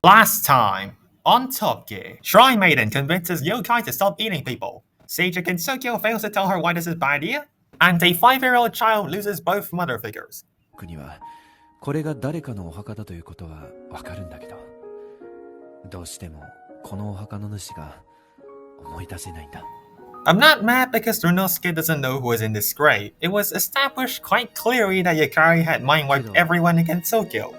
Last time, on Top Gear, Shrine Maiden convinces Yukari to stop eating people. Sage Gensokyo fails to tell her why this is a bad idea. And a 5-year-old child loses both mother figures. 僕にはこれが誰かのお墓だということはわかるんだけど、どうしてもこのお墓の主が思い出せないんだ。I'm not mad because Runosuke doesn't know who is in this grave. It was established quite clearly that Yukari had mind-wiped everyone in Gensokyo.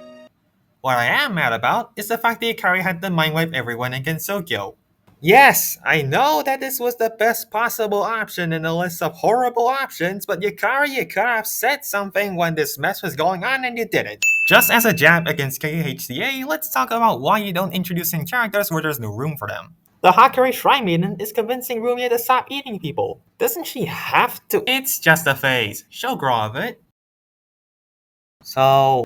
What I am mad about is the fact that Yukari had to mind-wipe everyone in Gensokyo. Yes, I know that this was the best possible option in a list of horrible options, but Yukari, you could have said something when this mess was going on and you didn't. Just as a jab against KKHTA, let's talk about why you don't introduce in characters where there's no room for them. The Hakari Shrine Maiden is convincing Rumia to stop eating people. Doesn't she have to? It's just a phase. She'll grow out of it. So...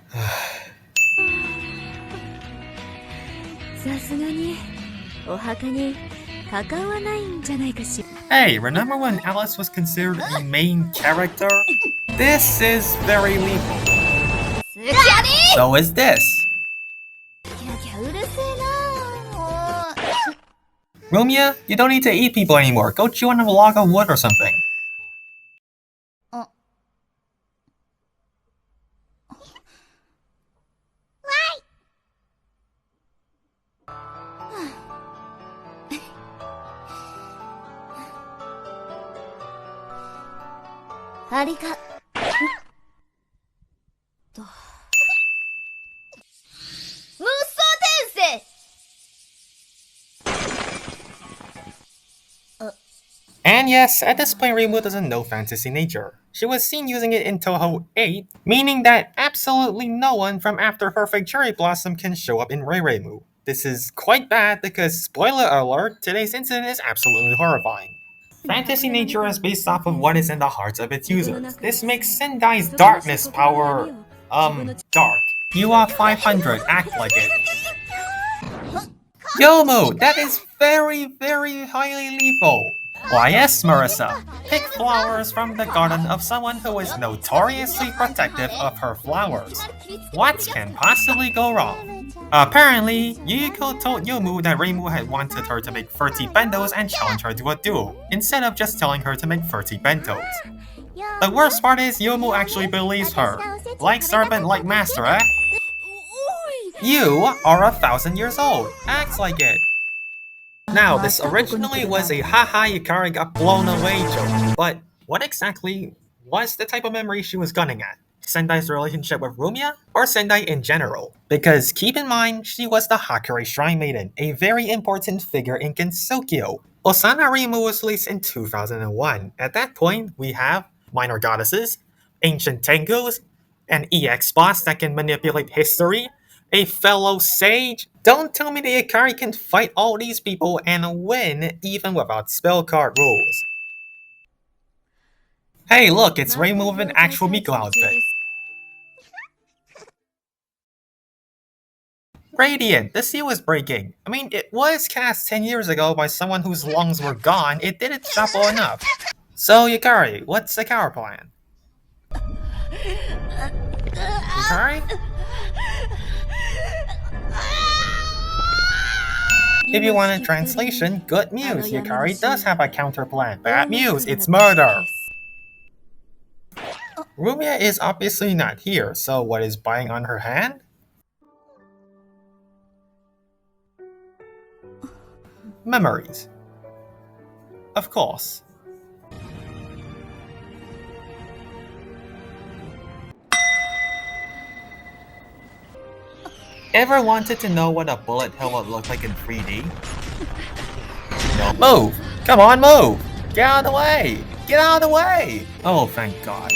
Hey, remember when Alice was considered a main character? This is very lethal. So is this. Rumia, you don't need to eat people anymore. Go chew on a log of wood or something. And yes, at this point Reimu doesn't know fantasy nature. She was seen using it in Touhou 8, meaning that absolutely no one from after Perfect Cherry Blossom can show up in Reireimu. This is quite bad because, spoiler alert, today's incident is absolutely horrifying. Fantasy nature is based off of what is in the hearts of its users. This makes Sendai's darkness power, dark. You are 500, act like it. Yomu, that is very, very highly lethal. Why yes, Marissa. Pick flowers from the garden of someone who is notoriously protective of her flowers. What can possibly go wrong? Apparently, Yukiko told Yomu that Reimu had wanted her to make 30 bentos and challenge her to a duel, instead of just telling her to make 30 bentos. The worst part is Yomu actually believes her. Like servant, like master, eh? You are 1,000 years old. Act like it. Now, this originally was a haha Yukari got blown away joke, but what exactly was the type of memory she was gunning at? Sendai's relationship with Rumia, or Sendai in general? Because keep in mind, she was the Hakari Shrine Maiden, a very important figure in Gensokyo. Reireimu was released in 2001. At that point, we have minor goddesses, ancient tengus, an EX boss that can manipulate history, a fellow sage. Don't tell me that Yukari can fight all these people and win even without spell card rules. Hey look, it's Reimu with an actual Miko outfit. Radiant, the seal is breaking. I mean, it was cast 10 years ago by someone whose lungs were gone. It didn't shuffle enough. So Yukari, what's the cower plan? Yukari? If you want a translation, good news, Yukari does have a counter plan. Bad news, it's murder! Rumia is obviously not here, so what is buying on her hand? Memories. Of course. Ever wanted to know what a bullet hell would look like in 3D? No. Move! Come on, move! Get out of the way! Get out of the way! Oh, thank God.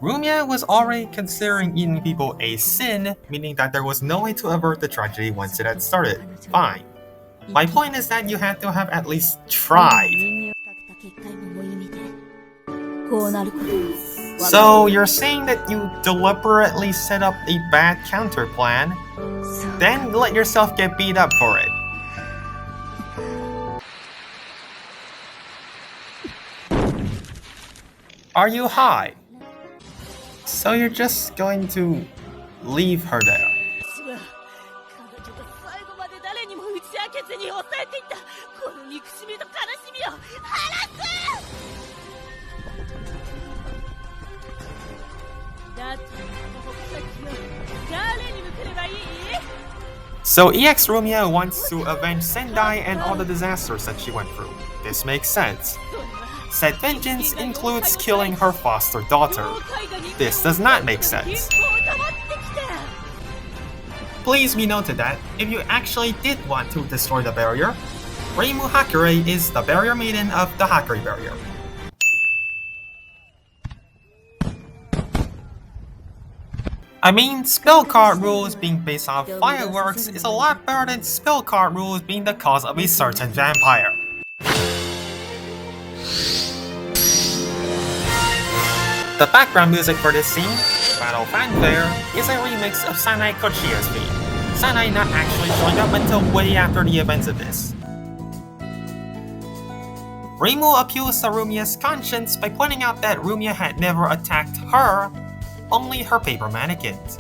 Rumia was already considering eating people a sin, meaning that there was no way to avert the tragedy once it had started. Fine. My point is that you had to have at least tried. So you're saying that you deliberately set up a bad counter plan, then let yourself get beat up for it. Are you high? So you're just going to leave her there? So EX Rumia wants to avenge Sendai and all the disasters that she went through. This makes sense. Said vengeance includes killing her foster daughter. This does not make sense. Please be noted that if you actually did want to destroy the barrier, Reimu Hakure is the barrier maiden of the Hakure barrier. I mean, spell card rules being based off fireworks is a lot better than spell card rules being the cause of a certain vampire. The background music for this scene, Battle Fanfare, is a remix of Sanae Kochiya's theme, Sanae not actually showing up until way after the events of this. Reimu appeals to Rumia's conscience by pointing out that Rumia had never attacked her, only her paper mannequins.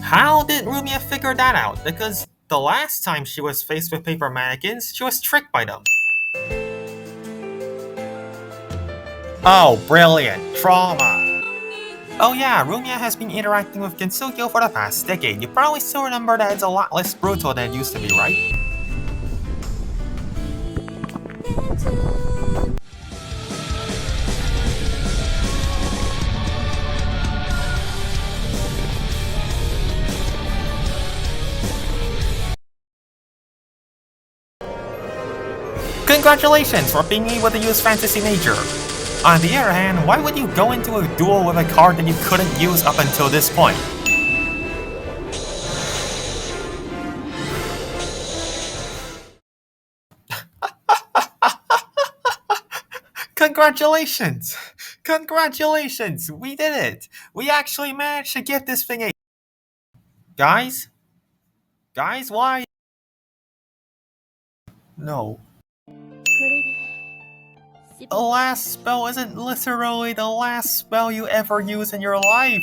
How did Rumia figure that out? Because the last time she was faced with paper mannequins, she was tricked by them. Oh, brilliant. Trauma. Oh yeah, Rumia has been interacting with Gensokyo for the past decade. You probably still remember that it's a lot less brutal than it used to be, right? Congratulations for being able to use Fantasy Nature! On the other hand, why would you go into a duel with a card that you couldn't use up until this point? Congratulations! Congratulations! We did it! We actually managed to get this thing a... Guys? Guys, why? No. The last spell isn't literally the last spell you ever use in your life.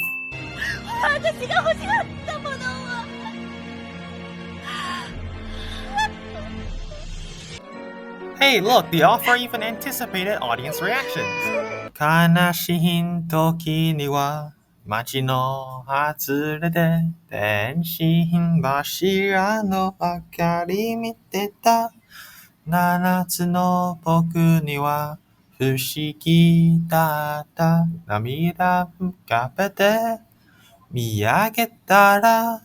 Hey, look, the offer even anticipated audience reactions. 悲しい時には街の外れで電信柱の明かり見てた。七つの僕には不思議だった。涙浮かべて見上げたら。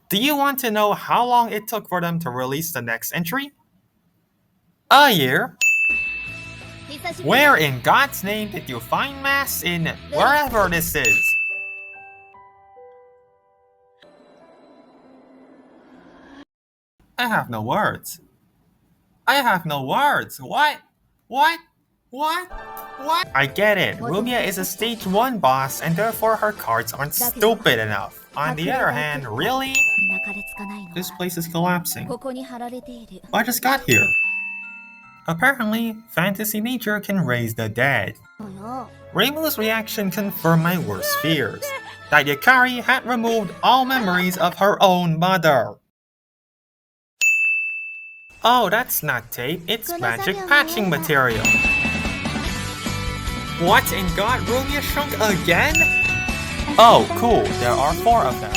Do you want to know how long it took for them to release the next entry? A year. Where in God's name did you find masks in wherever this is? I have no words. I have no words. What? What? What? What? I get it. Rumia is a stage 1 boss and therefore her cards aren't stupid enough. On the other hand, really? This place is collapsing. I just got here. Apparently, Fantasy Nature can raise the dead. Reimu's reaction confirmed my worst fears, that Yukari had removed all memories of her own mother. Oh, that's not tape, it's magic patching material. What in God, Rumia shrunk again? Oh, cool, there are 4 of them.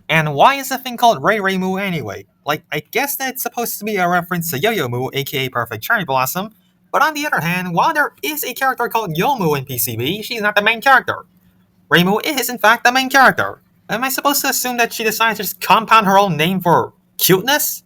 And why is the thing called Reireimu anyway? Like, I guess that's supposed to be a reference to Yo-Yo-Mu, aka Perfect Cherry Blossom, but on the other hand, while there is a character called Yomu in PCB, she's not the main character. Reimu is in fact the main character. Am I supposed to assume that she decided to just compound her own name for cuteness?